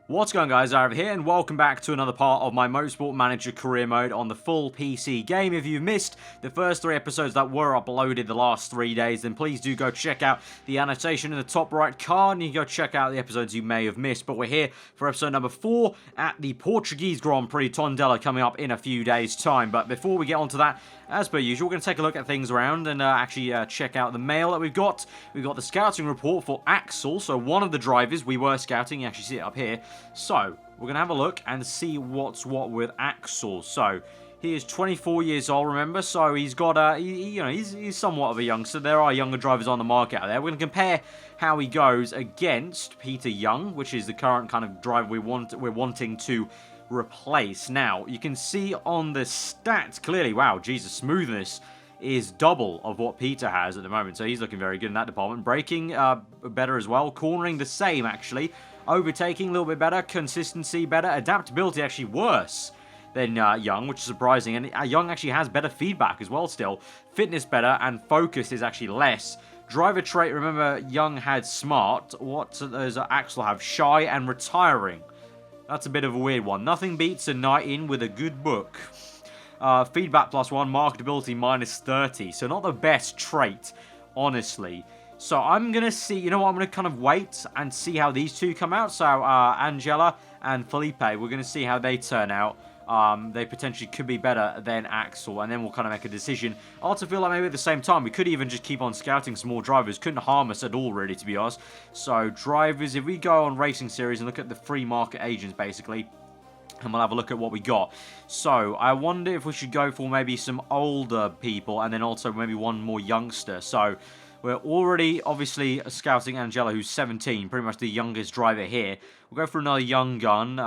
What's going on, guys? aarava here, and welcome back to another part of my Motorsport Manager career mode on the full PC game. If you've missed the first 3 episodes that were uploaded the last 3 days, then please do go check out the annotation in the top right card, and you can go check out the episodes you may have missed. But we're here for episode number 4 at the Portuguese Grand Prix Tondela coming up in a few days' time. But before we get on to that, as per usual, we're going to take a look at things around and actually check out the mail that we've got. We've got the scouting report for Axel, so one of the drivers we were scouting. You actually see it up here. So, we're going to have a look and see what's what with Axel. So, he is 24 years old, remember? So, he's got he's somewhat of a youngster. There are younger drivers on the market out there. We're going to compare how he goes against Peter Young, which is the current kind of driver we're wanting to replace. Now, you can see on the stats clearly, wow, Jesus, smoothness is double of what Peter has at the moment. So, he's looking very good in that department. Braking, better as well. Cornering, the same, actually. Overtaking, a little bit better. Consistency, better. Adaptability, actually worse than Young, which is surprising. And Young actually has better feedback as well still. Fitness better, and focus is actually less. Driver trait, remember, Young had smart. What does Axel have? Shy and retiring. That's a bit of a weird one. Nothing beats a night in with a good book. Feedback +1, marketability -30. So not the best trait, honestly. So I'm going to see, you know what, I'm going to kind of wait and see how these two come out. So Angela and Felipe, we're going to see how they turn out. They potentially could be better than Axel, and then we'll kind of make a decision. I also feel like maybe at the same time, we could even just keep on scouting some more drivers. Couldn't harm us at all, really, to be honest. So drivers, if we go on Racing Series and look at the free market agents, basically, and we'll have a look at what we got. So, I wonder if we should go for maybe some older people, and then also maybe one more youngster. So, we're already, obviously, scouting Angela, who's 17, pretty much the youngest driver here. We'll go for another young gun.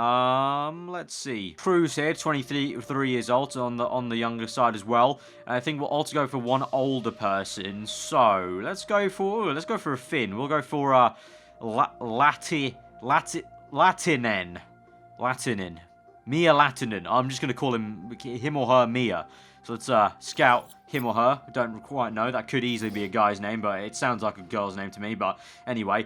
Let's see. Cruz here, 23 years old, on the younger side as well. I think we'll also go for one older person. So, let's go for a Finn. We'll go for Latinen. Mia Latinen. I'm just going to call him or her Mia. So let's scout him or her. I don't quite know. That could easily be a guy's name, but it sounds like a girl's name to me. But anyway,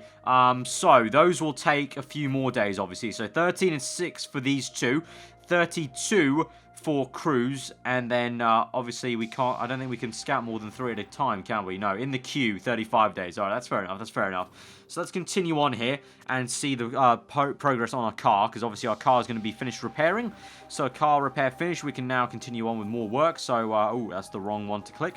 so those will take a few more days, obviously. So 13 and 6 for these two. 32 for Cruz, and then obviously we can't. I don't think we can scout more than 3 at a time, can we? No, in the queue, 35 days. All right, that's fair enough. That's fair enough. So let's continue on here and see the progress on our car, because obviously our car is going to be finished repairing. So car repair finished. We can now continue on with more work. So, oh, that's the wrong one to click.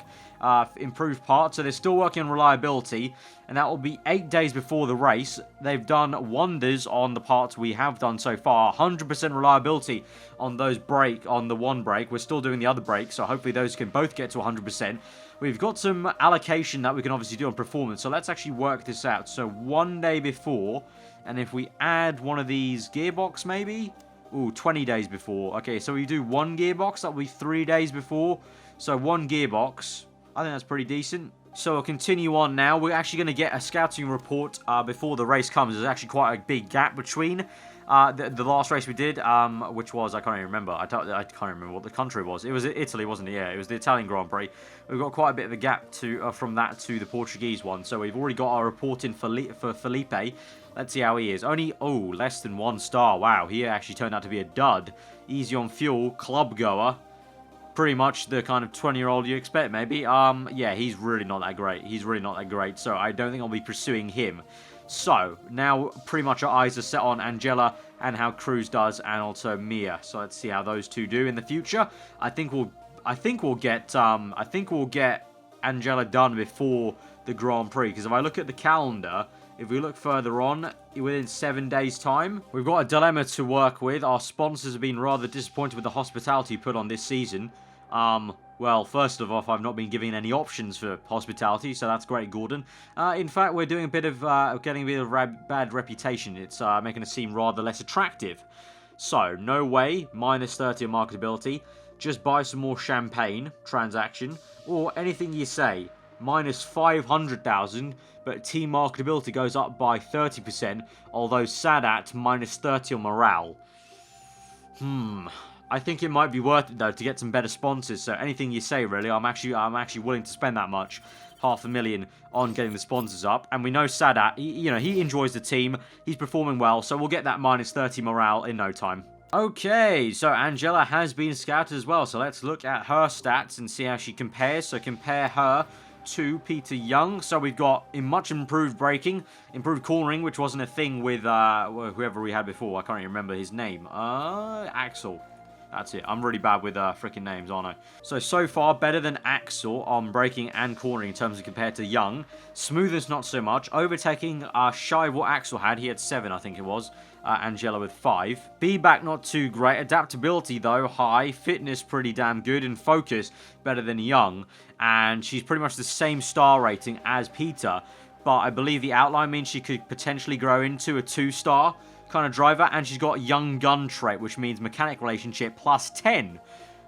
Improved parts. So they're still working on reliability, and that will be 8 days before the race. They've done wonders on the parts we have done so far. 100% reliability on those on the one brake. We're still doing the other brake, so hopefully those can both get to 100%. We've got some allocation that we can obviously do on performance, so let's actually work this out. So 1 day before, and if we add one of these gearbox maybe? Ooh, 20 days before. Okay, so we do 1 gearbox, that will be 3 days before. So 1 gearbox, I think that's pretty decent. So we'll continue on now. We're actually going to get a scouting report before the race comes. There's actually quite a big gap between the last race we did, which was, I can't even remember. I can't remember what the country was. It was Italy, wasn't it? Yeah, it was the Italian Grand Prix. We've got quite a bit of a gap from that to the Portuguese one. So we've already got our report in for Felipe. Let's see how he is. Only, less than 1 star. Wow, he actually turned out to be a dud. Easy on fuel, club goer. Pretty much the kind of 20-year-old you expect, maybe. Yeah, he's really not that great. He's really not that great, so I don't think I'll be pursuing him. So, now pretty much our eyes are set on Angela and how Cruz does, and also Mia. So let's see how those two do in the future. I think we'll get Angela done before the Grand Prix, because if I look at the calendar, if we look further on, within 7 days' time, we've got a dilemma to work with. Our sponsors have been rather disappointed with the hospitality put on this season. Well, first of all, I've not been giving any options for hospitality, so that's great, Gordon. In fact, we're doing a bit of, getting a bit of bad reputation. It's making us seem rather less attractive. So, no way, -30 on marketability. Just buy some more champagne, transaction, or anything you say. -500,000, but team marketability goes up by 30%, although Sadat -30 on morale. I think it might be worth it though to get some better sponsors. So anything you say, really, I'm actually willing to spend that much. 500,000 on getting the sponsors up. And we know Sadat, he enjoys the team. He's performing well, so we'll get that minus 30 morale in no time. Okay, so Angela has been scouted as well, so let's look at her stats and see how she compares. So compare her to Peter Young. So we've got much improved braking, improved cornering, which wasn't a thing with whoever we had before. I can't even remember his name. Axel. That's it. I'm really bad with freaking names, aren't I? So far, better than Axel on braking and cornering in terms of compared to Young. Smoothness, not so much. Overtaking, shy of what Axel had. He had 7, I think it was. Angela with 5. Feedback, not too great. Adaptability, though, high. Fitness, pretty damn good. And focus, better than Young. And she's pretty much the same star rating as Peter. But I believe the outline means she could potentially grow into a 2-star kind of driver, and she's got young gun trait, which means mechanic relationship plus 10,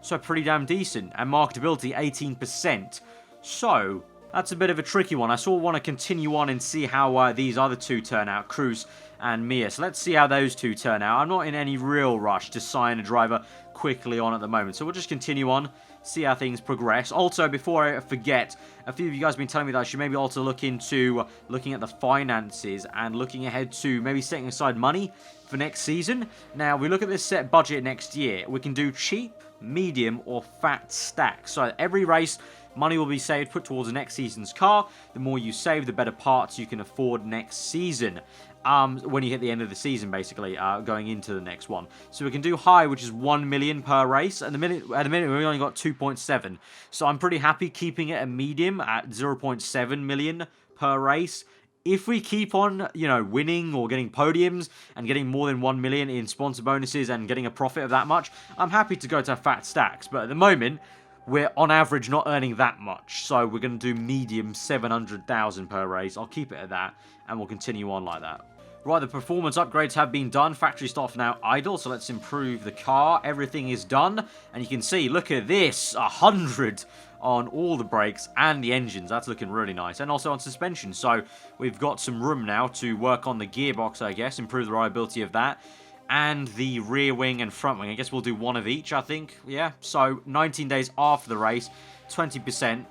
so pretty damn decent, and marketability 18%. So that's a bit of a tricky one. I sort of want to continue on and see how these other two turn out, Cruz and Mia. So let's see how those two turn out. I'm not in any real rush to sign a driver quickly on at the moment, so we'll just continue on, see how things progress. Also, before I forget, a few of you guys have been telling me that I should maybe also look into looking at the finances and looking ahead to maybe setting aside money for next season. Now, we look at this set budget next year. We can do cheap, medium, or fat stacks. So every race, money will be saved, put towards the next season's car. The more you save, the better parts you can afford next season. When you hit the end of the season, basically, going into the next one. So we can do high, which is 1 million per race. At the minute, we only got 2.7. So I'm pretty happy keeping it a medium at 0.7 million per race. If we keep on, winning or getting podiums and getting more than 1 million in sponsor bonuses and getting a profit of that much, I'm happy to go to fat stacks. But at the moment, we're on average not earning that much. So we're going to do medium 700,000 per race. I'll keep it at that, and we'll continue on like that. Right, the performance upgrades have been done. Factory staff now idle, so let's improve the car. Everything is done, and you can see, look at this, 100 on all the brakes and the engines. That's looking really nice, and also on suspension. So we've got some room now to work on the gearbox, I guess, improve the reliability of that, and the rear wing and front wing. I guess we'll do one of each, I think. Yeah, so 19 days after the race, 20%.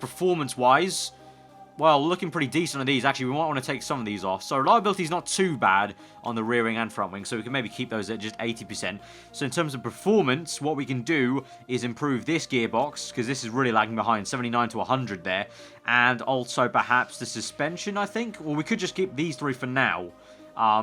Performance-wise, well, looking pretty decent on these. Actually, we might want to take some of these off. So reliability is not too bad on the rear wing and front wing, so we can maybe keep those at just 80%. So in terms of performance, what we can do is improve this gearbox, because this is really lagging behind, 79 to 100 there. And also perhaps the suspension, I think. Well, we could just keep these 3 for now.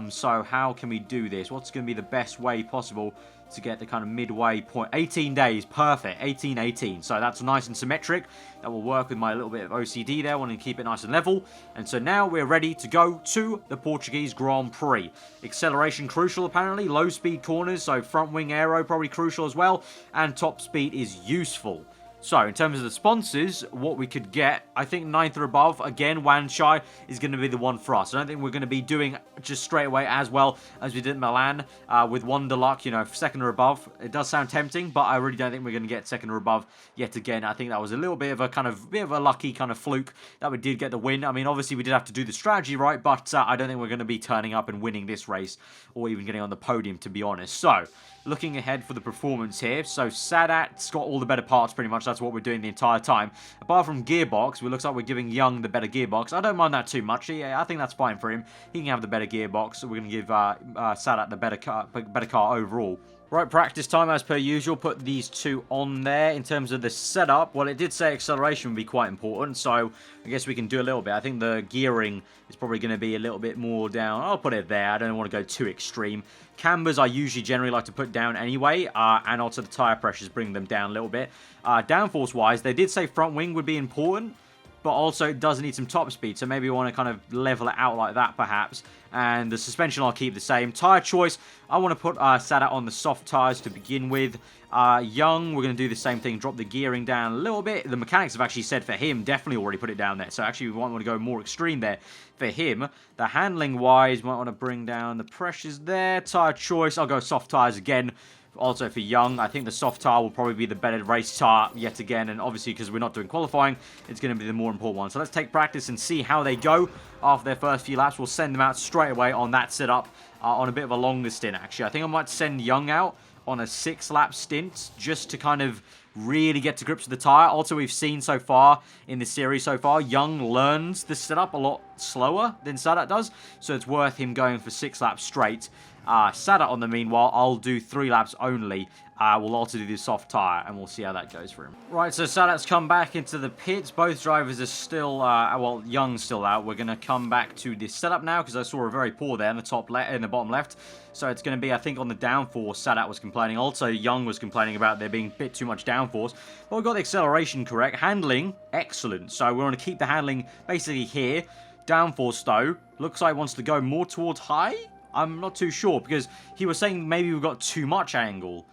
So how can we do this? What's going to be the best way possible to get the kind of midway point? 18 days, perfect, 18. So that's nice and symmetric. That will work with my little bit of OCD there, wanting to keep it nice and level. And so now we're ready to go to the Portuguese Grand Prix. Acceleration crucial apparently, low speed corners, so front wing aero probably crucial as well, and top speed is useful. So, in terms of the sponsors, what we could get, I think 9th or above, again, Wan Chai is going to be the one for us. I don't think we're going to be doing just straight away as well as we did in Milan with Wonderluck, 2nd or above. It does sound tempting, but I really don't think we're going to get 2nd or above yet again. I think that was a little bit of a lucky kind of fluke that we did get the win. I mean, obviously, we did have to do the strategy right, but I don't think we're going to be turning up and winning this race or even getting on the podium, to be honest. So, looking ahead for the performance here. So, Sadat's got all the better parts pretty much. That's what we're doing the entire time. Apart from gearbox, it looks like we're giving Young the better gearbox. I don't mind that too much. Yeah, I think that's fine for him. He can have the better gearbox. So we're going to give Sadat the better car overall. Right, practice time as per usual. Put these two on there. In terms of the setup, well, it did say acceleration would be quite important, so I guess we can do a little bit. I think the gearing is probably going to be a little bit more down. I'll put it there. I don't want to go too extreme. Cambers I usually generally like to put down anyway, and also the tyre pressures bring them down a little bit. Downforce wise, they did say front wing would be important, but also it does need some top speed, so maybe we want to kind of level it out like that perhaps. And the suspension I'll keep the same. Tyre choice, I want to put Sadat on the soft tyres to begin with. Young, we're going to do the same thing, drop the gearing down a little bit. The mechanics have actually said for him, definitely already put it down there. So actually we might want to go more extreme there for him. The handling wise, might want to bring down the pressures there. Tyre choice, I'll go soft tyres again. Also for Young, I think the soft tyre will probably be the better race tyre yet again, and obviously because we're not doing qualifying, it's going to be the more important one. So let's take practice and see how they go after their first few laps. We'll send them out straight away on that setup on a bit of a longer stint actually. I think I might send Young out on a 6-lap stint just to kind of really get to grips with the tyre. Also, we've seen so far in this series Young learns the setup a lot slower than Sadat does, so it's worth him going for 6 laps straight. Sadat, on the meanwhile, I'll do 3 laps only. We'll also do the soft tyre, and we'll see how that goes for him. Right, so Sadat's come back into the pits. Both drivers are still, well, Young's still out. We're going to come back to this setup now, because I saw a very poor there in the bottom left. So it's going to be, I think, on the downforce, Sadat was complaining. Also, Young was complaining about there being a bit too much downforce. But we got the acceleration correct. Handling, excellent. So we're going to keep the handling basically here. Downforce, though, looks like wants to go more towards high. I'm not too sure, because he was saying maybe we've got too much angle.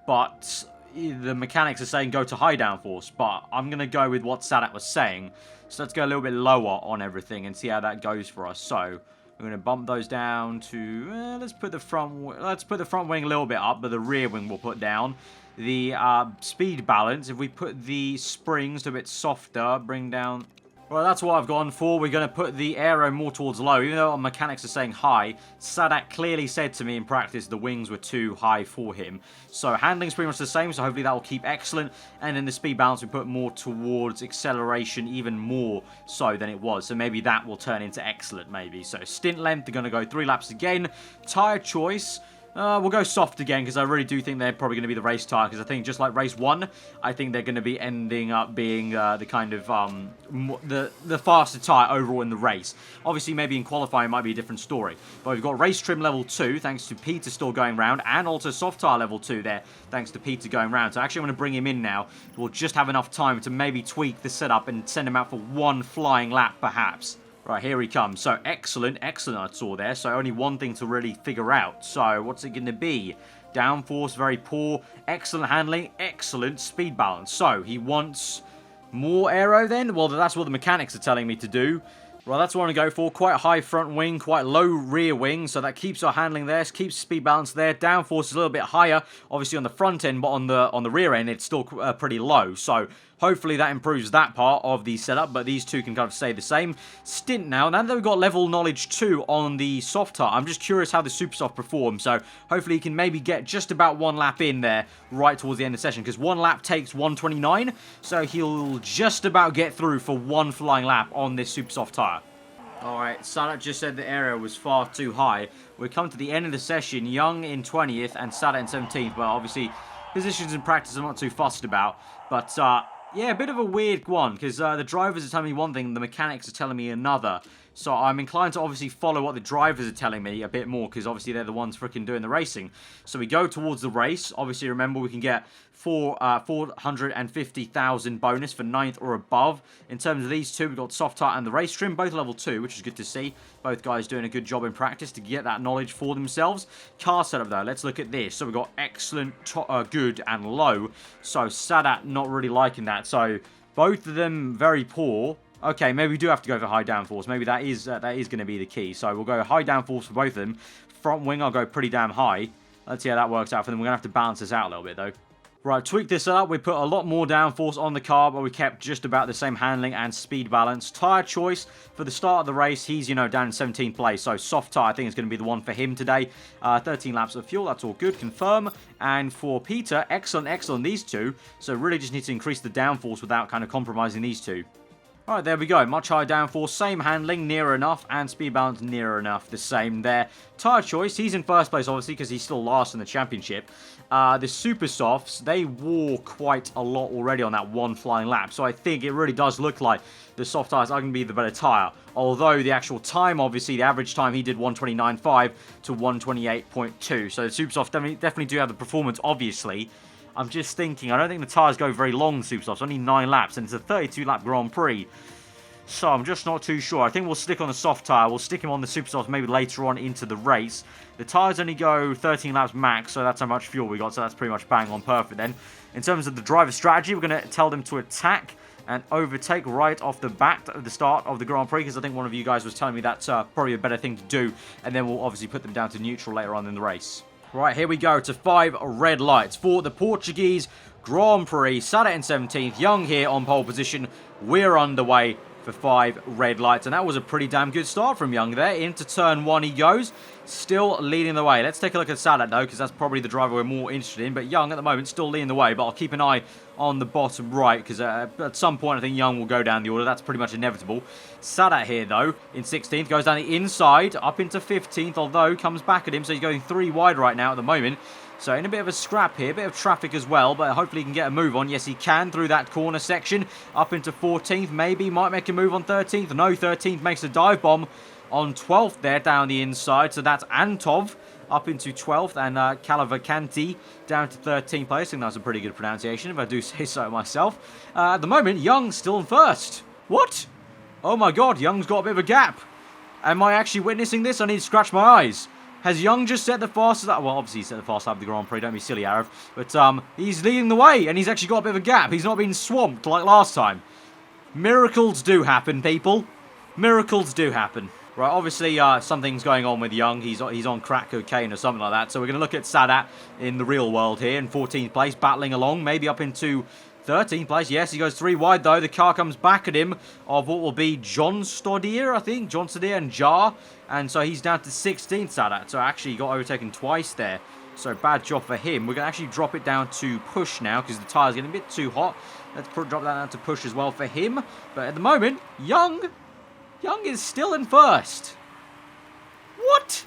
But the mechanics are saying go to high downforce. But I'm going to go with what Sadat was saying. So let's go a little bit lower on everything and see how that goes for us. So we're going to bump those down to... let's put the front wing a little bit up, but the rear wing we'll put down. The speed balance, if we put the springs a bit softer, bring down... Well, that's what I've gone for. We're going to put the aero more towards low. Even though our mechanics are saying high, Sadat clearly said to me in practice the wings were too high for him. So handling's pretty much the same, so hopefully that will keep excellent. And then the speed balance we put more towards acceleration, even more so than it was. So maybe that will turn into excellent, maybe. So stint length, they're going to go 3 laps again. Tyre choice... we'll go soft again, because I really do think they're probably going to be the race tyre, because I think just like race 1, I think they're going to be ending up being the kind of, the faster tyre overall in the race. Obviously, maybe in qualifying it might be a different story. But we've got race trim level 2, thanks to Peter still going round, and also soft tyre level 2 there, thanks to Peter going round. So actually, I'm going to bring him in now. We'll just have enough time to maybe tweak the setup and send him out for 1 flying lap, perhaps. Right, here he comes. So, excellent I saw there. So, only one thing to really figure out. So, what's it going to be? Downforce, very poor. Excellent handling, excellent speed balance. So, he wants more aero then? Well, that's what the mechanics are telling me to do. Well, that's what I want to go for. Quite high front wing, quite low rear wing. So, that keeps our handling there, keeps speed balance there. Downforce is a little bit higher, obviously on the front end, but on the rear end, it's still pretty low. So, hopefully that improves that part of the setup, but these two can kind of stay the same. Stint now that we've got level knowledge 2 on the soft tyre, I'm just curious how the super soft performs, so hopefully he can maybe get just about 1 lap in there right towards the end of the session, because 1 lap takes 129, so he'll just about get through for 1 flying lap on this super soft tyre. Alright, Sadat just said the area was far too high. We come to the end of the session, Young in 20th and Sadat in 17th, but obviously positions in practice I'm not too fussed about, but yeah, a bit of a weird one, because the drivers are telling me one thing, the mechanics are telling me another. So I'm inclined to obviously follow what the drivers are telling me a bit more, because obviously they're the ones freaking doing the racing. So we go towards the race. Obviously, remember, we can get 450,000 bonus for 9th or above. In terms of these two, we've got soft tyre and the race trim, both level 2, which is good to see. Both guys doing a good job in practice to get that knowledge for themselves. Car setup, though, let's look at this. So we've got excellent, good, and low. So Sadat not really liking that. So both of them very poor. Okay, maybe we do have to go for high downforce. Maybe that is going to be the key. So we'll go high downforce for both of them. Front wing, I'll go pretty damn high. Let's see how that works out for them. We're going to have to balance this out a little bit, though. Right, tweak this up. We put a lot more downforce on the car, but we kept just about the same handling and speed balance. Tyre choice for the start of the race. He's, down in 17th place. So soft tyre, I think, is going to be the one for him today. 13 laps of fuel. That's all good. Confirm. And for Peter, excellent, these two. So really just need to increase the downforce without kind of compromising these two. Alright, there we go. Much higher downforce, same handling, near enough, and speed balance near enough, the same there. Tyre choice, he's in first place, obviously, because he's still last in the championship. The super softs, they wore quite a lot already on that 1 flying lap, so I think it really does look like the soft tyres are going to be the better tyre. Although the actual time, obviously, the average time he did 129.5 to 128.2, so the super softs definitely do have the performance, obviously. I'm just thinking, I don't think the tyres go very long, super softs, only 9 laps, and it's a 32-lap Grand Prix. So I'm just not too sure. I think we'll stick on the soft tyre. We'll stick him on the super softs maybe later on into the race. The tyres only go 13 laps max, so that's how much fuel we got, so that's pretty much bang on perfect then. In terms of the driver strategy, we're going to tell them to attack and overtake right off the bat at the start of the Grand Prix, because I think one of you guys was telling me that's probably a better thing to do, and then we'll obviously put them down to neutral later on in the race. Right, here we go to 5 red lights for the Portuguese Grand Prix. Sadat in 17th, Young here on pole position. We're underway. for 5 red lights. And that was a pretty damn good start from Young there. Into turn 1 he goes. Still leading the way. Let's take a look at Sadat, though, because that's probably the driver we're more interested in. But Young, at the moment, still leading the way. But I'll keep an eye on the bottom right, because at some point, I think Young will go down the order. That's pretty much inevitable. Sadat here, though, in 16th. Goes down the inside, up into 15th, although comes back at him. So he's going 3 wide right now at the moment. So in a bit of a scrap here, a bit of traffic as well, but hopefully he can get a move on. Yes, he can through that corner section. Up into 14th, maybe might make a move on 13th. No, 13th makes a dive bomb on 12th there down the inside. So that's Antov up into 12th and Calavacanti down to 13th place. I think that's a pretty good pronunciation if I do say so myself. At the moment, Young's still in first. What? Oh my god, Young's got a bit of a gap. Am I actually witnessing this? I need to scratch my eyes. Has Young just set the fastest lap? Well, obviously he set the fastest lap of the Grand Prix. Don't be silly, Arav. But he's leading the way, and he's actually got a bit of a gap. He's not been swamped like last time. Miracles do happen, people. Miracles do happen. Right, obviously something's going on with Young. He's on crack cocaine or something like that. So we're going to look at Sadat in the real world here in 14th place, battling along, maybe up into 13th place. Yes, he goes 3 wide, though. The car comes back at him of what will be John Stodier, I think. John Stodier and Jar. And so he's down to 16th, Sadat. So actually he got overtaken twice there. So bad job for him. We're going to actually drop it down to push now because the tyre's getting a bit too hot. Let's drop that down to push as well for him. But at the moment, Young is still in first. What?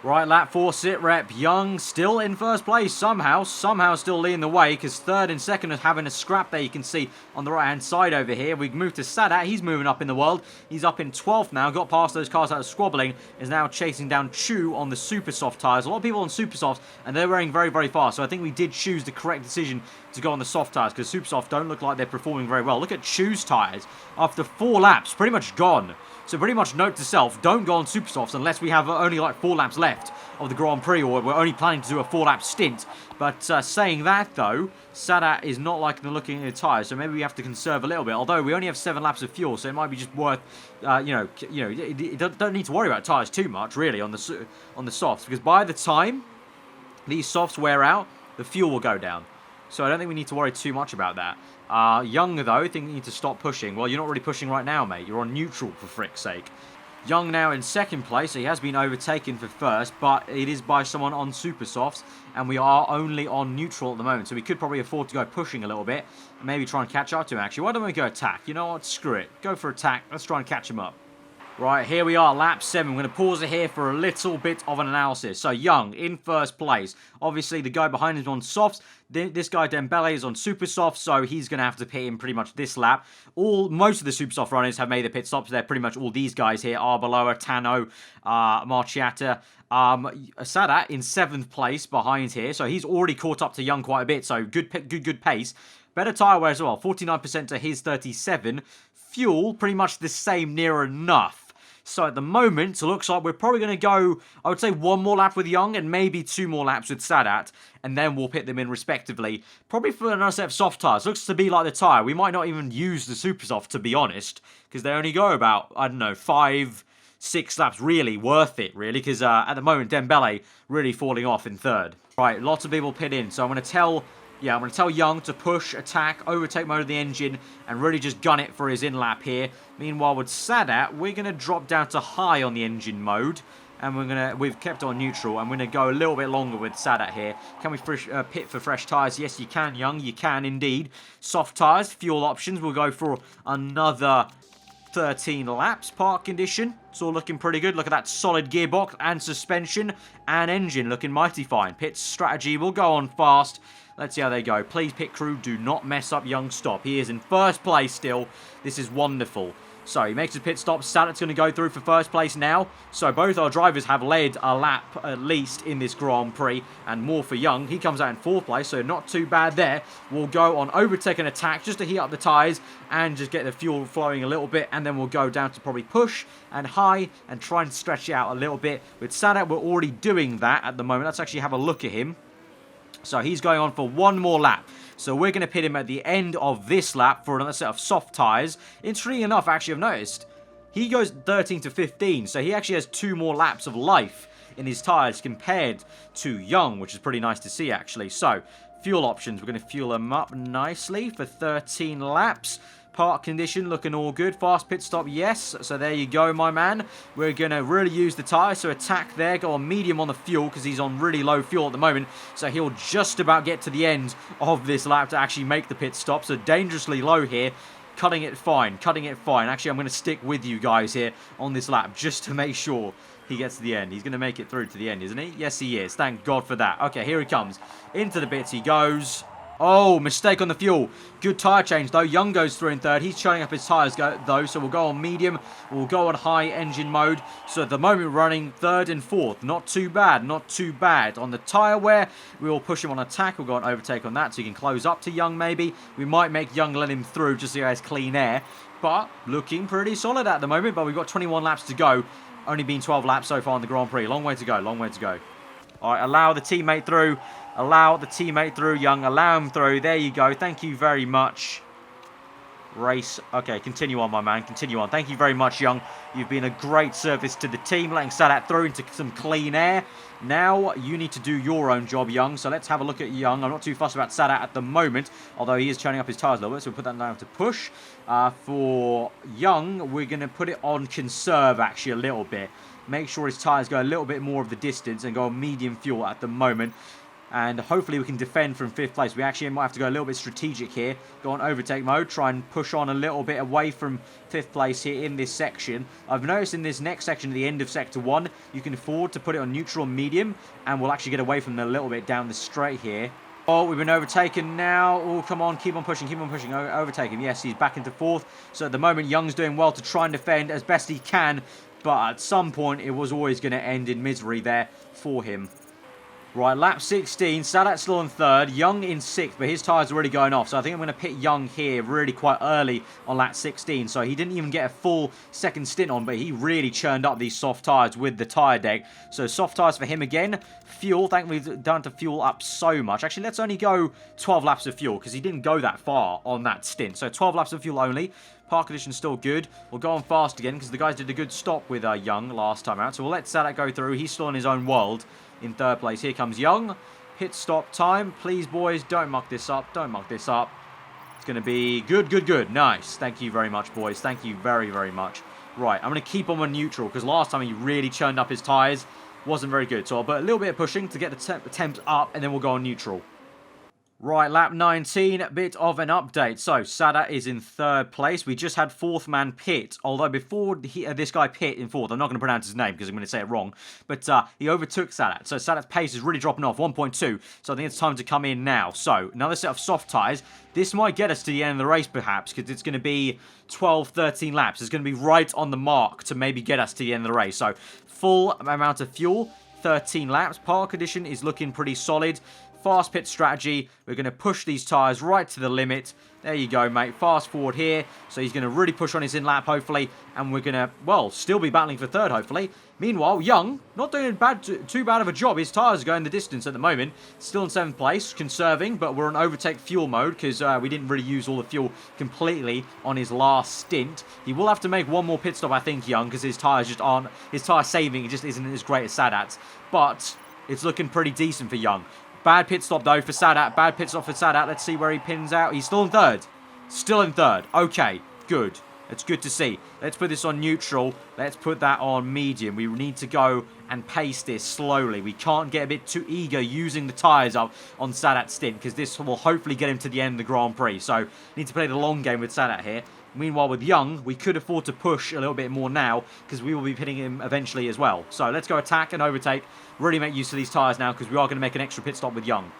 Right, lap 4 sit rep. Young still in first place somehow still leading the way because third and second are having a scrap there. You can see on the right hand side over here. We've moved to Sadat. He's moving up in the world. He's up in 12th now. Got past those cars that are squabbling. Is now chasing down Chu on the super soft tyres. A lot of people on super softs and they're wearing very, very fast. So I think we did choose the correct decision to go on the soft tyres because super soft don't look like they're performing very well. Look at Chu's tyres. After 4 laps, pretty much gone. So pretty much note to self, don't go on super softs unless we have only like 4 laps left of the Grand Prix or we're only planning to do a 4-lap stint. But saying that though, Sadat is not liking the looking of the tyres, so maybe we have to conserve a little bit. Although we only have 7 laps of fuel, so it might be just worth, you don't need to worry about tyres too much really on the softs because by the time these softs wear out, the fuel will go down. So I don't think we need to worry too much about that. Young, though, I think you need to stop pushing. Well, you're not really pushing right now, mate. You're on neutral, for frick's sake. Young now in second place. So he has been overtaken for first, but it is by someone on super softs, and we are only on neutral at the moment. So we could probably afford to go pushing a little bit, and maybe try and catch up to him, actually. Why don't we go attack? You know what? Screw it. Go for attack. Let's try and catch him up. Right, here we are, lap 7. We're going to pause it here for a little bit of an analysis. So, Young in first place. Obviously, the guy behind him is on softs. This guy, Dembele, is on super softs, so he's going to have to pit in pretty much this lap. Most of the super soft runners have made the pit stops. They're pretty much all these guys here. Arbeloa, Tano, Marciata. Sadat in 7th place behind here. So, he's already caught up to Young quite a bit. So, good pace. Better tyre wear as well. 49% to his 37. Fuel, pretty much the same, near enough. So at the moment, it looks like we're probably going to go, I would say, 1 more lap with Young and maybe 2 more laps with Sadat. And then we'll pit them in respectively. Probably for another set of soft tyres. Looks to be like the tyre. We might not even use the super soft, to be honest. Because they only go about, I don't know, 5, 6 laps. Really worth it, really. Because at the moment, Dembele really falling off in 3rd. Right, lots of people pit in. So I'm going to tell Young to push, attack, overtake mode of the engine, and really just gun it for his in-lap here. Meanwhile, with Sadat, we're going to drop down to high on the engine mode, and we've kept it on neutral, and we're going to go a little bit longer with Sadat here. Can we pit for fresh tyres? Yes, you can, Young. You can indeed. Soft tyres, fuel options. We'll go for another 13 laps. Park condition, it's all looking pretty good. Look at that solid gearbox and suspension and engine looking mighty fine. Pit strategy will go on fast. Let's see how they go. Please, pit crew, do not mess up Young's stop. He is in first place still. This is wonderful. So he makes a pit stop. Sadat's going to go through for first place now. So both our drivers have led a lap at least in this Grand Prix. And more for Young. He comes out in 4th place, so not too bad there. We'll go on overtake and attack just to heat up the tyres and just get the fuel flowing a little bit. And then we'll go down to probably push and high and try and stretch it out a little bit. With Sadat, we're already doing that at the moment. Let's actually have a look at him. So he's going on for 1 more lap. So we're going to pit him at the end of this lap for another set of soft tyres. Interestingly enough, actually, I've noticed, he goes 13 to 15. So he actually has 2 more laps of life in his tyres compared to Young, which is pretty nice to see, actually. So, fuel options. We're going to fuel him up nicely for 13 laps. Park condition looking all good. Fast pit stop, yes. So there you go, my man. We're going to really use the tyre. So attack there. Go on medium on the fuel because he's on really low fuel at the moment. So he'll just about get to the end of this lap to actually make the pit stop. So dangerously low here. Cutting it fine. Cutting it fine. Actually, I'm going to stick with you guys here on this lap just to make sure he gets to the end. He's going to make it through to the end, isn't he? Yes, he is. Thank God for that. Okay, here he comes. Into the bits he goes. Oh, mistake on the fuel. Good tyre change, though. Young goes through in third. He's showing up his tyres, though, so we'll go on medium. We'll go on high engine mode. So at the moment, we're running third and fourth. Not too bad. Not too bad. On the tyre wear, we'll push him on attack. We'll go on overtake on that, so he can close up to Young, maybe. We might make Young let him through just so he has clean air. But looking pretty solid at the moment. But we've got 21 laps to go. Only been 12 laps so far in the Grand Prix. Long way to go. Long way to go. All right, allow the teammate through. Allow the teammate through, Young. Allow him through. There you go. Thank you very much. Race. Okay, continue on, my man. Continue on. Thank you very much, Young. You've been a great service to the team, letting Sadat through into some clean air. Now, you need to do your own job, Young. So let's have a look at Young. I'm not too fussed about Sadat at the moment, although he is turning up his tyres a little bit, so we'll put that down to push. For Young, we're going to put it on conserve, actually, a little bit. Make sure his tyres go a little bit more of the distance and go on medium fuel at the moment. And hopefully we can defend from 5th place. We actually might have to go a little bit strategic here. Go on overtake mode. Try and push on a little bit away from 5th place here in this section. I've noticed in this next section at the end of Sector 1, you can afford to put it on neutral and medium. And we'll actually get away from them a little bit down the straight here. Oh, we've been overtaken now. Oh, come on. Keep on pushing. Keep on pushing. Overtake him. Yes, he's back into 4th. So at the moment, Young's doing well to try and defend as best he can. But at some point, it was always going to end in misery there for him. Right, lap 16, Sadat's still in 3rd, Young in 6th, but his tyres are already going off. So I think I'm going to pit Young here really quite early on lap 16. So he didn't even get a full second stint on, but he really churned up these soft tyres with the tyre deck. So soft tyres for him again. Fuel, thankfully we've done to fuel up so much. Actually, let's only go 12 laps of fuel because he didn't go that far on that stint. So 12 laps of fuel only. Park condition's still good. We'll go on fast again because the guys did a good stop with Young last time out. So we'll let Sadat go through. He's still in his own world. In 3rd place. Here comes Young. Pit stop time. Please, boys, don't muck this up. Don't muck this up. It's going to be good, good, good. Nice. Thank you very much, boys. Thank you very, very much. Right, I'm going to keep him on neutral because last time he really churned up his tyres. Wasn't very good. So I'll put a little bit of pushing to get the temps up and then we'll go on neutral. Right, lap 19, bit of an update. So, Sadat is in 3rd place. We just had 4th man pit. Although before this guy pit in 4th, I'm not going to pronounce his name because I'm going to say it wrong. But he overtook Sadat. So, Sadat's pace is really dropping off, 1.2. So, I think it's time to come in now. So, another set of soft tyres. This might get us to the end of the race, perhaps, because it's going to be 12, 13 laps. It's going to be right on the mark to maybe get us to the end of the race. So, full amount of fuel, 13 laps. Park condition is looking pretty solid. Fast pit strategy. We're going to push these tyres right to the limit. There you go, mate. Fast forward here. So he's going to really push on his in-lap, hopefully. And we're going to, well, still be battling for 3rd, hopefully. Meanwhile, Young, not doing too bad of a job. His tyres are going the distance at the moment. Still in 7th place, conserving. But we're on overtake fuel mode because we didn't really use all the fuel completely on his last stint. He will have to make one more pit stop, I think, Young, because his tyres just aren't, his tyre saving just isn't as great as Sadat's. But it's looking pretty decent for Young. Bad pit stop, though, for Sadat. Bad pit stop for Sadat. Let's see where he pins out. He's still in 3rd. Still in 3rd. Okay, good. It's good to see. Let's put this on neutral. Let's put that on medium. We need to go and pace this slowly. We can't get a bit too eager using the tyres up on Sadat's stint because this will hopefully get him to the end of the Grand Prix. So, need to play the long game with Sadat here. Meanwhile, with Young, we could afford to push a little bit more now because we will be pitting him eventually as well. So let's go attack and overtake. Really make use of these tyres now because we are going to make an extra pit stop with Young.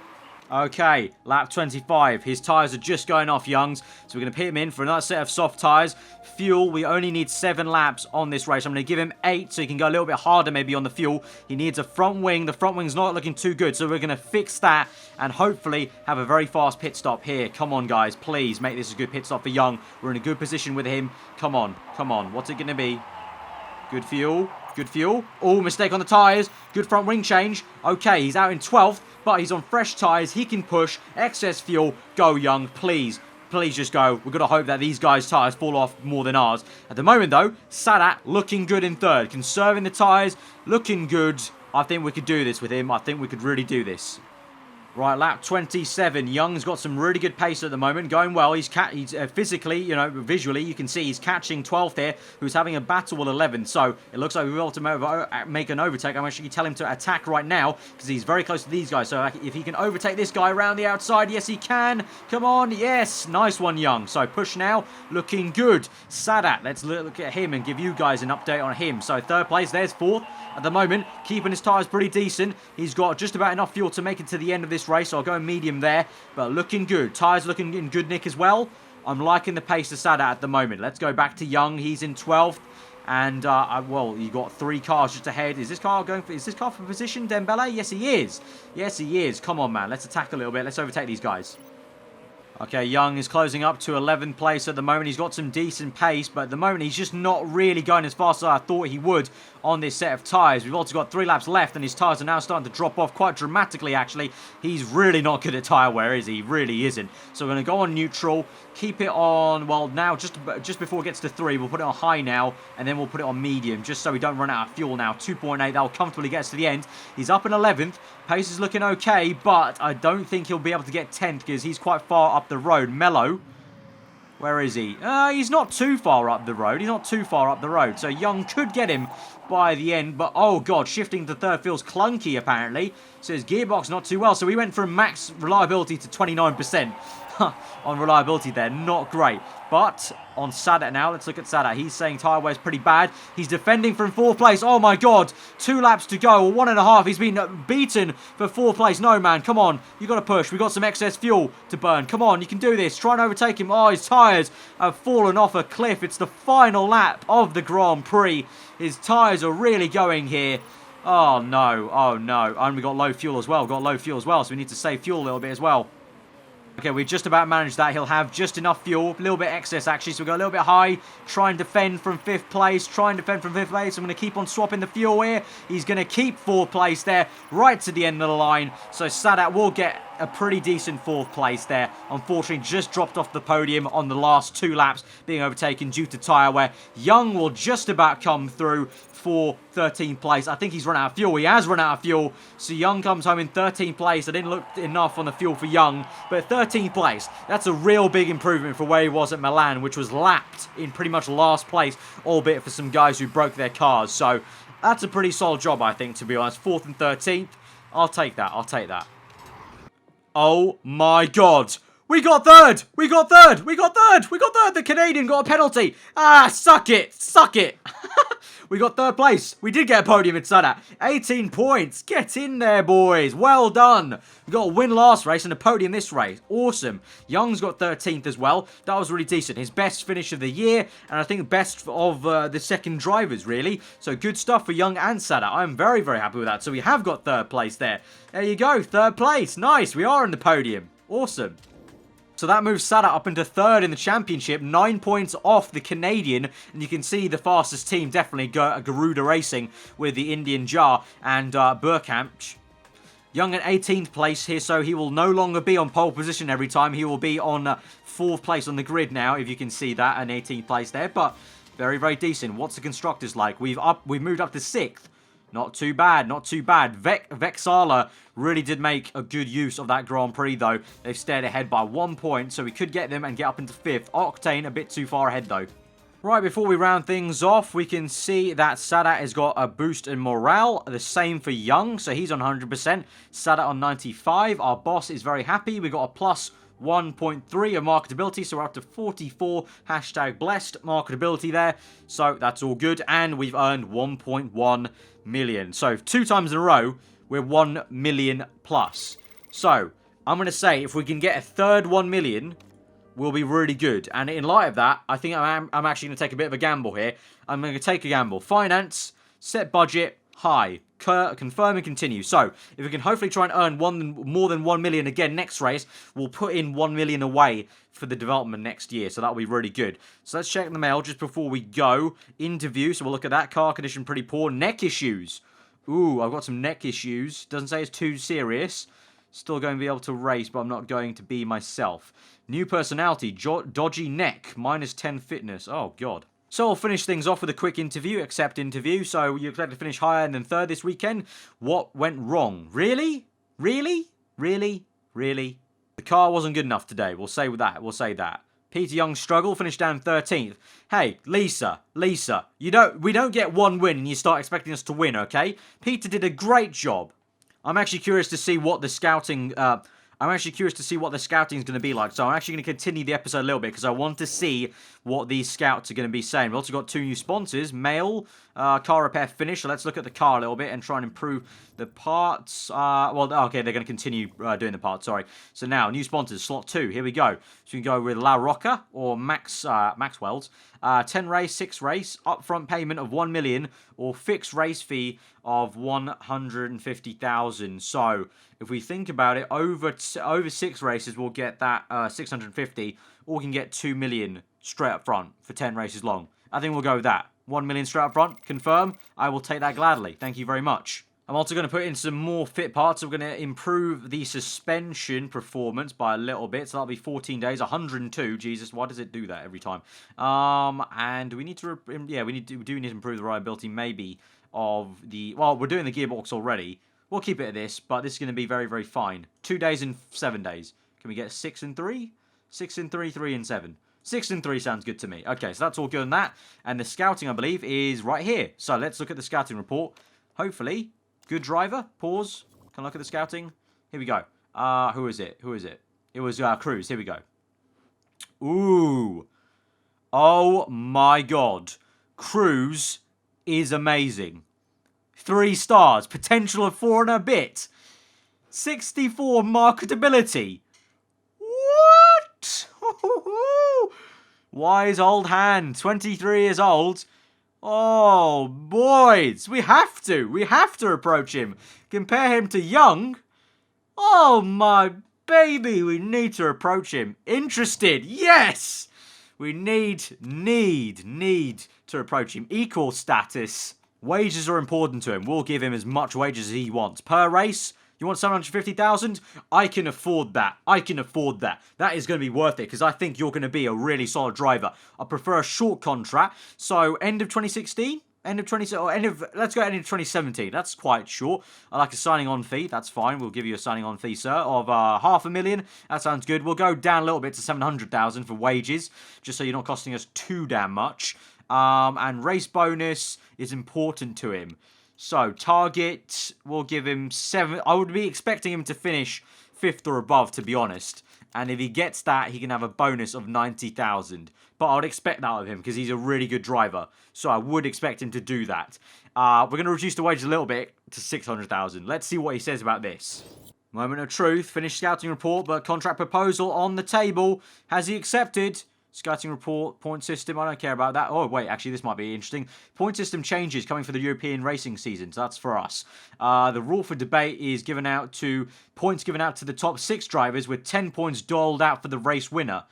Okay, lap 25. His tyres are just going off, Young's. So we're going to pit him in for another set of soft tyres. Fuel, we only need 7 laps on this race. I'm going to give him 8 so he can go a little bit harder maybe on the fuel. He needs a front wing. The front wing's not looking too good. So we're going to fix that and hopefully have a very fast pit stop here. Come on, guys. Please make this a good pit stop for Young. We're in a good position with him. Come on. Come on. What's it going to be? Good fuel. Good fuel. Oh, mistake on the tyres. Good front wing change. Okay, he's out in 12th, but he's on fresh tyres. He can push. Excess fuel. Go, Young. Please. Please just go. We've got to hope that these guys' tyres fall off more than ours. At the moment, though, Sadat looking good in 3rd. Conserving the tyres. Looking good. I think we could do this with him. I think we could really do this. Right, lap 27. Young's got some really good pace at the moment. Going well. He's physically, you know, visually, you can see he's catching 12th here, who's having a battle with 11th. So it looks like we're able to make an overtake. I'm actually telling him to attack right now because he's very close to these guys. So if he can overtake this guy around the outside, yes, he can. Come on. Yes. Nice one, Young. So push now. Looking good. Sadat, let's look at him and give you guys an update on him. So third place. There's fourth at the moment. Keeping his tyres pretty decent. He's got just about enough fuel to make it to the end of this race, so I'll go medium there, but looking good. Tyres looking in good nick as well. I'm liking the pace of Sadat at the moment. Let's go back to Young. He's in 12th, and well, you got 3 cars just ahead. Is this car for position, Dembele? Yes, he is. Yes, he is. Come on, man. Let's attack a little bit. Let's overtake these guys. Okay, Young is closing up to 11th place at the moment. He's got some decent pace, but at the moment he's just not really going as fast as I thought he would on this set of tyres. We've also got 3 laps left, and his tyres are now starting to drop off quite dramatically, actually. He's really not good at tyre wear, is he? He really isn't. So we're going to go on neutral, keep it on, well, now, just before it gets to 3, we'll put it on high now, and then we'll put it on medium, just so we don't run out of fuel now. 2.8, that'll comfortably get us to the end. He's up in 11th. Pace is looking okay, but I don't think he'll be able to get 10th because he's quite far up the road. Mello, where is he? He's not too far up the road. He's not too far up the road. So Young could get him by the end, but oh god, shifting to third feels clunky apparently. So his gearbox not too well. So we went from max reliability to 29%. On reliability there, not great. But on Sadat now, let's look at Sadat. He's saying tyre wear is pretty bad. He's defending from 4th place. Oh my god, 2 laps to go, or 1.5. He's been beaten for 4th place. No, man, come on. You got to push. We've got some excess fuel to burn. Come on, you can do this. Try and overtake him. Oh, his tyres have fallen off a cliff. It's the final lap of the Grand Prix. His tyres are really going here. Oh no, oh no. And we got low fuel as well. So we need to save fuel a little bit as well. Okay, we've just about managed that. He'll have just enough fuel, a little bit excess actually, so we'll go a little bit high, try and defend from 5th place, I'm going to keep on swapping the fuel here. He's going to keep 4th place there, right to the end of the line, so Sadat will get a pretty decent 4th place there. Unfortunately, just dropped off the podium on the last 2 laps, being overtaken due to tyre wear. Young will just about come through for 13th place. I think he's run out of fuel. He has run out of fuel. So Young comes home in 13th place. I didn't look enough on the fuel for Young, but 13th place. That's a real big improvement for where he was at Milan, which was lapped in pretty much last place, albeit for some guys who broke their cars. So that's a pretty solid job, I think, to be honest. 4th and 13th. I'll take that. I'll take that. Oh my god. We got third! We got third! We got third! We got third! The Canadian got a penalty! Ah, suck it! Suck it! We got 3rd place. We did get a podium in Sadat. 18 points. Get in there, boys. Well done. We got a win last race and a podium this race. Awesome. Young's got 13th as well. That was really decent. His best finish of the year, and I think best of the second drivers, really. So good stuff for Young and Sadat. I'm very, very happy with that. So we have got 3rd place there. There you go. 3rd place. Nice. We are in the podium. Awesome. So that moves Sadat up into 3rd in the championship, 9 points off the Canadian. And you can see the fastest team definitely Garuda Racing with the Indian Jar and Burkamp. Young at 18th place here, so he will no longer be on pole position every time. He will be on 4th place on the grid now, if you can see that, an 18th place there. But very, very decent. What's the constructors like? We've moved up to 6th. Not too bad, not too bad. Vexala really did make a good use of that Grand Prix, though. They've stayed ahead by 1 point, so we could get them and get up into 5th. Octane a bit too far ahead, though. Right, before we round things off, we can see that Sadat has got a boost in morale. The same for Young, so he's on 100%. Sadat on 95. Our boss is very happy. We got a plus 1.3 of marketability, so we're up to 44 #blessed marketability there. So that's all good, and we've earned 1.1 million. So 2 times in a row, we're 1 million plus. So I'm going to say if we can get a third 1 million, we'll be really good. And in light of that, I think I'm actually going to take a bit of a gamble here. I'm going to take a gamble. Finance, set budget, high. Confirm and continue. So, if we can hopefully try and earn more than 1 million again next race, we'll put in 1 million away for the development next year. So, that'll be really good. So, let's check the mail just before we go. Interview. So, we'll look at that. Car condition pretty poor. Neck issues. Ooh, I've got some neck issues. Doesn't say it's too serious. Still going to be able to race, but I'm not going to be myself. New personality. Dodgy neck. -10 fitness. Oh, God. So I'll finish things off with a quick interview, accept interview. So you expect to finish higher than 3rd this weekend. What went wrong? Really? Really? Really? Really? The car wasn't good enough today. We'll say that. We'll say that. Peter Young's struggle, finished down 13th. Hey, Lisa, we don't get one win and you start expecting us to win, okay? Peter did a great job. I'm actually curious to see what the scouting is going to be like. So I'm actually going to continue the episode a little bit because I want to see what these scouts are going to be saying. We've also got 2 new sponsors. Mail, car repair finish. So let's look at the car a little bit and try and improve the parts. Okay, they're going to continue doing the parts, sorry. So now, new sponsors, slot 2. Here we go. So you can go with La Rocca or Maxwell's. 10 race, 6 race, upfront payment of 1 million or fixed race fee of 150,000. So if we think about it, over 6 races we'll get that 650, or we can get 2 million straight up front for 10 races long. I think we'll go with that. 1 million straight up front, confirm. I will take that gladly. Thank you very much. I'm also going to put in some more fit parts. So we're going to improve the suspension performance by a little bit. So that'll be 14 days, 102. Jesus, why does it do that every time? And we need to, we do need to improve the reliability maybe of the, well, we're doing the gearbox already. We'll keep it at this, but this is going to be very, very fine. 2 days and 7 days. Can we get 6 and 3? 6 and 3, 3 and 7. 6 and 3 sounds good to me. Okay, so that's all good on that. And the scouting, I believe, is right here. So let's look at the scouting report. Hopefully, good driver. Pause. Can I look at the scouting? Here we go. Who is it? Who is it? It was Cruz. Here we go. Ooh. Oh my god. Cruz is amazing. 3 stars. Potential of 4 and a bit. 64 marketability. What? Wise old hand. 23 years old. Oh, boys. We have to approach him. Compare him to Young. Oh, my baby. We need to approach him. Interested. Yes. We need to approach him. Equal status. Wages are important to him. We'll give him as much wages as he wants. Per race, you want 750,000? I can afford that. That is going to be worth it because I think you're going to be a really solid driver. I prefer a short contract. So, end of 2016? Let's go end of 2017. That's quite short. I like a signing on fee. That's fine. We'll give you a signing on fee, sir, of 500,000. That sounds good. We'll go down a little bit to 700,000 for wages, just so you're not costing us too damn much. And race bonus is important to him. So, target, we'll give him 7. I would be expecting him to finish 5th or above, to be honest. And if he gets that, he can have a bonus of 90,000. But I would expect that of him, because he's a really good driver. So, I would expect him to do that. We're going to reduce the wages a little bit to 600,000. Let's see what he says about this. Moment of truth. Finished scouting report, but contract proposal on the table. Has he accepted? Scouting report, point system, I don't care about that. Oh, wait, actually, this might be interesting. Point system changes coming for the European racing season, so that's for us. The rule for debate is points given out to the top 6 drivers with 10 points doled out for the race winner.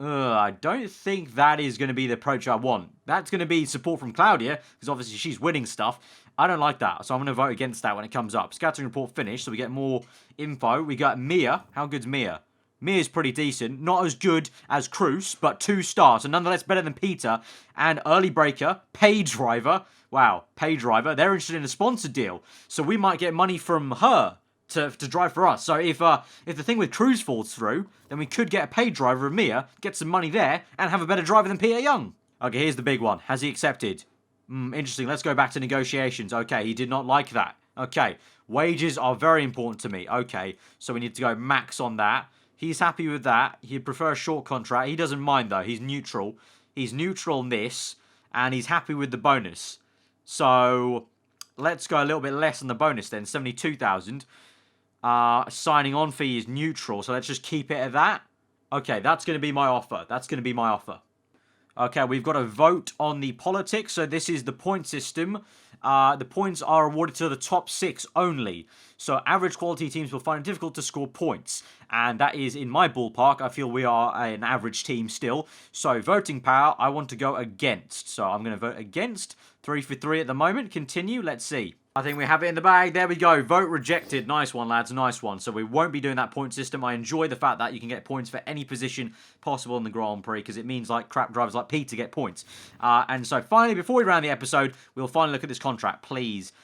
I don't think that is going to be the approach I want. That's going to be support from Claudia, because obviously she's winning stuff. I don't like that, so I'm going to vote against that when it comes up. Scouting report finished, so we get more info. We got Mia. How good's Mia? Mia's pretty decent. Not as good as Cruz, but 2 stars. And nonetheless better than Peter. And early breaker, pay driver. Wow, pay driver. They're interested in a sponsor deal. So we might get money from her to drive for us. So if the thing with Cruz falls through, then we could get a paid driver of Mia, get some money there, and have a better driver than Peter Young. Okay, here's the big one. Has he accepted? Interesting. Let's go back to negotiations. Okay, he did not like that. Okay, wages are very important to me. Okay, so we need to go max on that. He's happy with that. He'd prefer a short contract. He doesn't mind, though. He's neutral. He's neutral on this, and he's happy with the bonus. So, let's go a little bit less on the bonus then. 72,000. Signing on fee is neutral, so let's just keep it at that. Okay, that's going to be my offer. Okay, we've got a vote on the politics. So this is the point system. The points are awarded to the top 6 only. So average quality teams will find it difficult to score points. And that is in my ballpark. I feel we are an average team still. So voting power, I want to go against. So I'm going to vote against. 3 for 3 at the moment. Continue. Let's see. I think we have it in the bag. There we go. Vote rejected. Nice one, lads. Nice one. So we won't be doing that point system. I enjoy the fact that you can get points for any position possible in the Grand Prix because it means like crap drivers like Pete to get points. And so finally, before we round the episode, we'll finally look at this contract. Please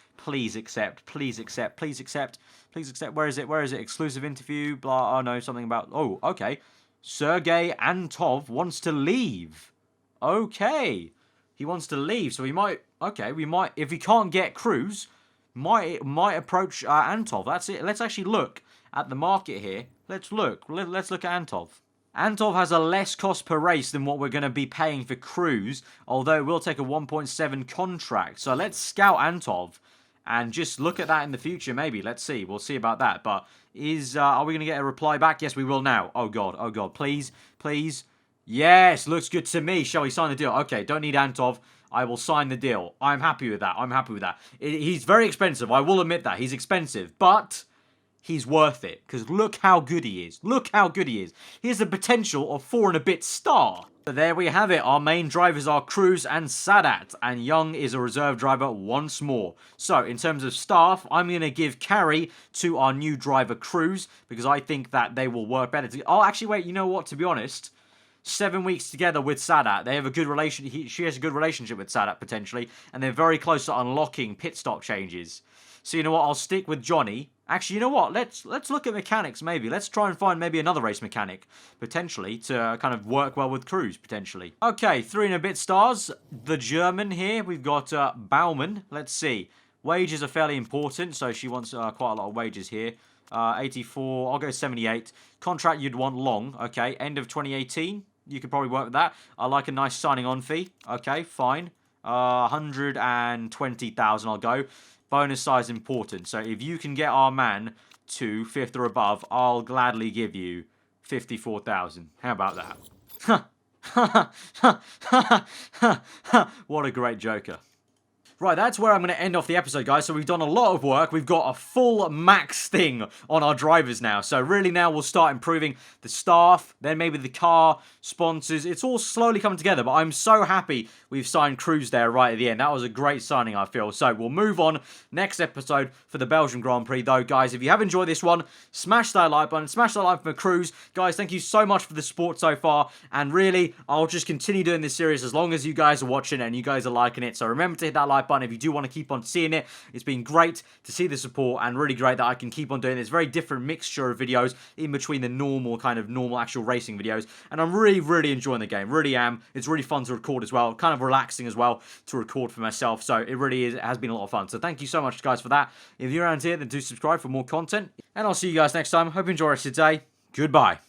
accept. Please accept. Please accept. Please accept. Where is it? Where is it? Exclusive interview. Blah. Oh no, something about. Oh, okay. Sergey Antov wants to leave. Okay, he wants to leave, so we might. Okay, we might. If we can't get Cruz, might approach Antov. That's it. Let's actually look at the market here. Let's look. Let's look at Antov. Antov has a less cost per race than what we're going to be paying for Cruz, although it will take a 1.7 contract. So let's scout Antov and just look at that in the future, maybe. Let's see. We'll see about that. But are we going to get a reply back? Yes, we will now. Oh, God. Oh, God. Please. Please. Yes, looks good to me. Shall we sign the deal? Okay, don't need Antov. I will sign the deal. I'm happy with that. I'm happy with that. He's very expensive. I will admit that. He's expensive. But he's worth it. Because look how good he is. Look how good he is. He has the potential of 4 and a bit star. So there we have it. Our main drivers are Cruz and Sadat. And Young is a reserve driver once more. So in terms of staff, I'm going to give carry to our new driver Cruz. Because I think that they will work better. Oh, actually, wait. You know what? To be honest, 7 weeks together with Sadat. They have a good relation. She has a good relationship with Sadat, potentially. And they're very close to unlocking pit stop changes. So you know what? I'll stick with Johnny. Actually, you know what? Let's look at mechanics, maybe. Let's try and find maybe another race mechanic, potentially, to kind of work well with Cruz, potentially. Okay, 3 and a bit stars. The German here. We've got Baumann. Let's see. Wages are fairly important, so she wants quite a lot of wages here. 84. I'll go 78. Contract you'd want long. Okay, end of 2018. You could probably work with that. I like a nice signing on fee. Okay, fine. 120,000 I'll go. Bonus size important. So if you can get our man to 5th or above, I'll gladly give you 54,000. How about that? What a great joker. Right, that's where I'm going to end off the episode, guys. So we've done a lot of work. We've got a full max thing on our drivers now. So really now we'll start improving the staff, then maybe the car, sponsors. It's all slowly coming together, but I'm so happy we've signed Cruz there right at the end. That was a great signing, I feel. So we'll move on next episode for the Belgian Grand Prix, though. Guys, if you have enjoyed this one, smash that like button, smash that like for Cruz. Guys, thank you so much for the support so far. And really, I'll just continue doing this series as long as you guys are watching and you guys are liking it. So remember to hit that like button if you do want to keep on seeing it. It's been great to see the support and really great that I can keep on doing this very different mixture of videos in between the normal actual racing videos. And I'm really enjoying the game. Really am. It's really fun to record as well. Kind of relaxing as well to record for myself. So it really is. It has been a lot of fun. So thank you so much, guys, for that. If you're around here, then do subscribe for more content. And I'll see you guys next time. Hope you enjoy the rest of your day. Goodbye.